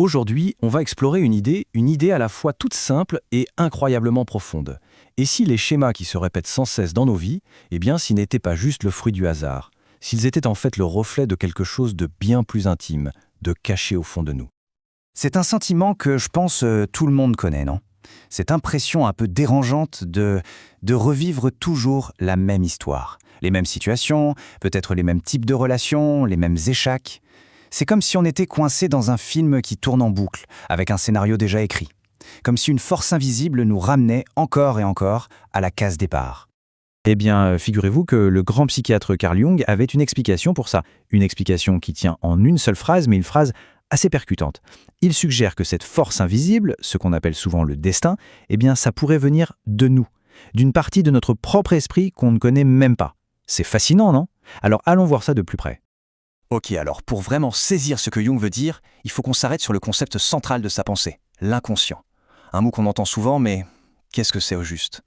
Aujourd'hui, on va explorer une idée à la fois toute simple et incroyablement profonde. Et si les schémas qui se répètent sans cesse dans nos vies, eh bien, s'ils n'étaient pas juste le fruit du hasard, s'ils étaient en fait le reflet de quelque chose de bien plus intime, de caché au fond de nous. C'est un sentiment que je pense tout le monde connaît, non? Cette impression un peu dérangeante de revivre toujours la même histoire. Les mêmes situations, peut-être les mêmes types de relations, les mêmes échecs. C'est comme si on était coincé dans un film qui tourne en boucle, avec un scénario déjà écrit. Comme si une force invisible nous ramenait encore et encore à la case départ. Eh bien, figurez-vous que le grand psychiatre Carl Jung avait une explication pour ça. Une explication qui tient en une seule phrase, mais une phrase assez percutante. Il suggère que cette force invisible, ce qu'on appelle souvent le destin, eh bien, ça pourrait venir de nous, d'une partie de notre propre esprit qu'on ne connaît même pas. C'est fascinant, non? Alors allons voir ça de plus près. Ok, alors pour vraiment saisir ce que Jung veut dire, il faut qu'on s'arrête sur le concept central de sa pensée, l'inconscient. Un mot qu'on entend souvent, mais qu'est-ce que c'est au juste?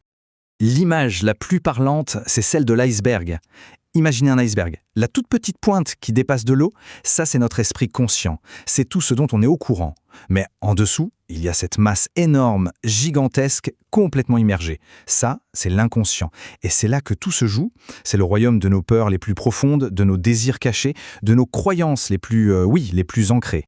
L'image la plus parlante, c'est celle de l'iceberg. Imaginez un iceberg. La toute petite pointe qui dépasse de l'eau, ça c'est notre esprit conscient. C'est tout ce dont on est au courant. Mais en dessous, il y a cette masse énorme, gigantesque, complètement immergée. Ça, c'est l'inconscient. Et c'est là que tout se joue. C'est le royaume de nos peurs les plus profondes, de nos désirs cachés, de nos croyances les plus ancrées.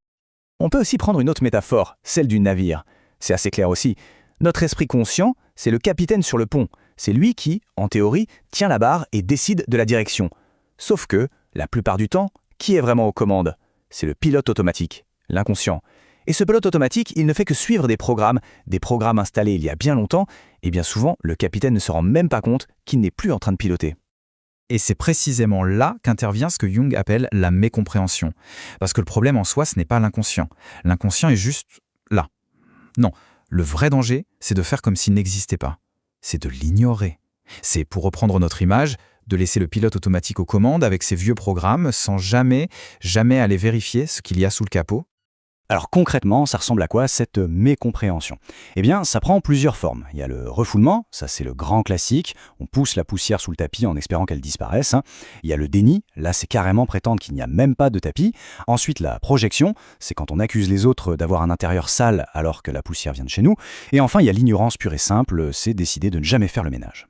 On peut aussi prendre une autre métaphore, celle du navire. C'est assez clair aussi. Notre esprit conscient, c'est le capitaine sur le pont. C'est lui qui, en théorie, tient la barre et décide de la direction. Sauf que, la plupart du temps, qui est vraiment aux commandes? C'est le pilote automatique, l'inconscient. Et ce pilote automatique, il ne fait que suivre des programmes installés il y a bien longtemps, et bien souvent, le capitaine ne se rend même pas compte qu'il n'est plus en train de piloter. Et c'est précisément là qu'intervient ce que Jung appelle la mécompréhension. Parce que le problème en soi, ce n'est pas l'inconscient. L'inconscient est juste là. Non, le vrai danger, c'est de faire comme s'il n'existait pas. C'est de l'ignorer. C'est, pour reprendre notre image, de laisser le pilote automatique aux commandes avec ses vieux programmes sans jamais aller vérifier ce qu'il y a sous le capot. Alors concrètement, ça ressemble à quoi cette mécompréhension? Eh bien, ça prend plusieurs formes. Il y a le refoulement, ça c'est le grand classique, on pousse la poussière sous le tapis en espérant qu'elle disparaisse. Il y a le déni, là c'est carrément prétendre qu'il n'y a même pas de tapis. Ensuite la projection, c'est quand on accuse les autres d'avoir un intérieur sale alors que la poussière vient de chez nous. Et enfin il y a l'ignorance pure et simple, c'est décider de ne jamais faire le ménage.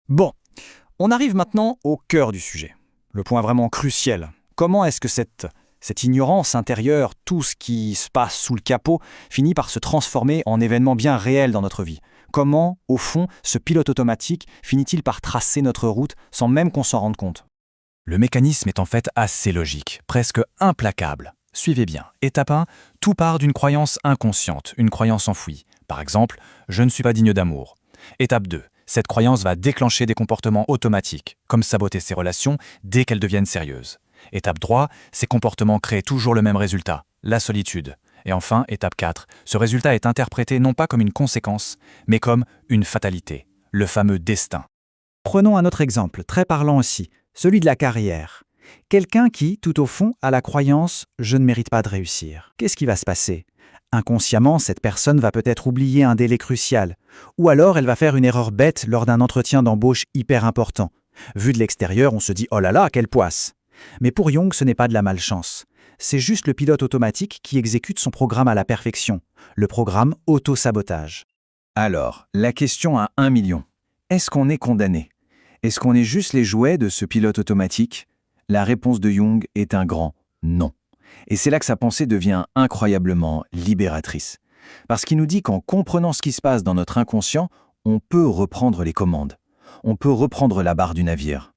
Bon, on arrive maintenant au cœur du sujet. Le point vraiment crucial. Comment est-ce que cette ignorance intérieure, tout ce qui se passe sous le capot, finit par se transformer en événements bien réels dans notre vie? Comment, au fond, ce pilote automatique finit-il par tracer notre route sans même qu'on s'en rende compte? Le mécanisme est en fait assez logique, presque implacable. Suivez bien. Étape 1, tout part d'une croyance inconsciente, une croyance enfouie. Par exemple, je ne suis pas digne d'amour. Étape 2, cette croyance va déclencher des comportements automatiques, comme saboter ses relations dès qu'elles deviennent sérieuses. Étape 3, ces comportements créent toujours le même résultat, la solitude. Et enfin, étape 4, ce résultat est interprété non pas comme une conséquence, mais comme une fatalité, le fameux destin. Prenons un autre exemple, très parlant aussi, celui de la carrière. Quelqu'un qui, tout au fond, a la croyance « je ne mérite pas de réussir ». Qu'est-ce qui va se passer? Inconsciemment, cette personne va peut-être oublier un délai crucial, ou alors elle va faire une erreur bête lors d'un entretien d'embauche hyper important. Vu de l'extérieur, on se dit « oh là là, quelle poisse !» Mais pour Jung, ce n'est pas de la malchance. C'est juste le pilote automatique qui exécute son programme à la perfection, le programme auto-sabotage. Alors, la question à 1 million. Est-ce qu'on est condamné? Est-ce qu'on est juste les jouets de ce pilote automatique? La réponse de Jung est un grand non. Et c'est là que sa pensée devient incroyablement libératrice. Parce qu'il nous dit qu'en comprenant ce qui se passe dans notre inconscient, on peut reprendre les commandes. On peut reprendre la barre du navire.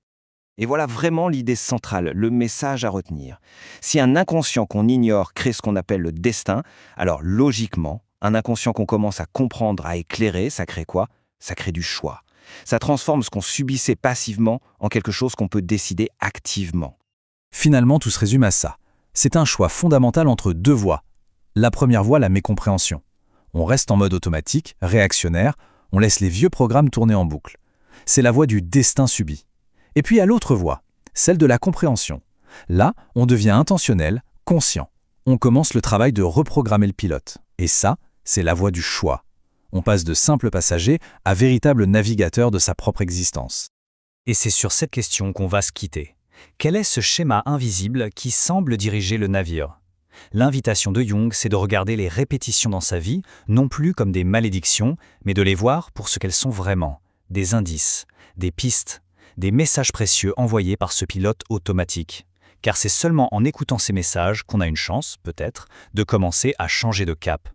Et voilà vraiment l'idée centrale, le message à retenir. Si un inconscient qu'on ignore crée ce qu'on appelle le destin, alors logiquement, un inconscient qu'on commence à comprendre, à éclairer, ça crée quoi? Ça crée du choix. Ça transforme ce qu'on subissait passivement en quelque chose qu'on peut décider activement. Finalement, tout se résume à ça. C'est un choix fondamental entre deux voies. La première voie, la mécompréhension. On reste en mode automatique, réactionnaire, on laisse les vieux programmes tourner en boucle. C'est la voie du destin subi. Et puis à l'autre voie, celle de la compréhension. Là, on devient intentionnel, conscient. On commence le travail de reprogrammer le pilote. Et ça, c'est la voie du choix. On passe de simple passager à véritable navigateur de sa propre existence. Et c'est sur cette question qu'on va se quitter. Quel est ce schéma invisible qui semble diriger le navire? L'invitation de Jung, c'est de regarder les répétitions dans sa vie, non plus comme des malédictions, mais de les voir pour ce qu'elles sont vraiment, des indices, des pistes, des messages précieux envoyés par ce pilote automatique. Car c'est seulement en écoutant ces messages qu'on a une chance, peut-être, de commencer à changer de cap.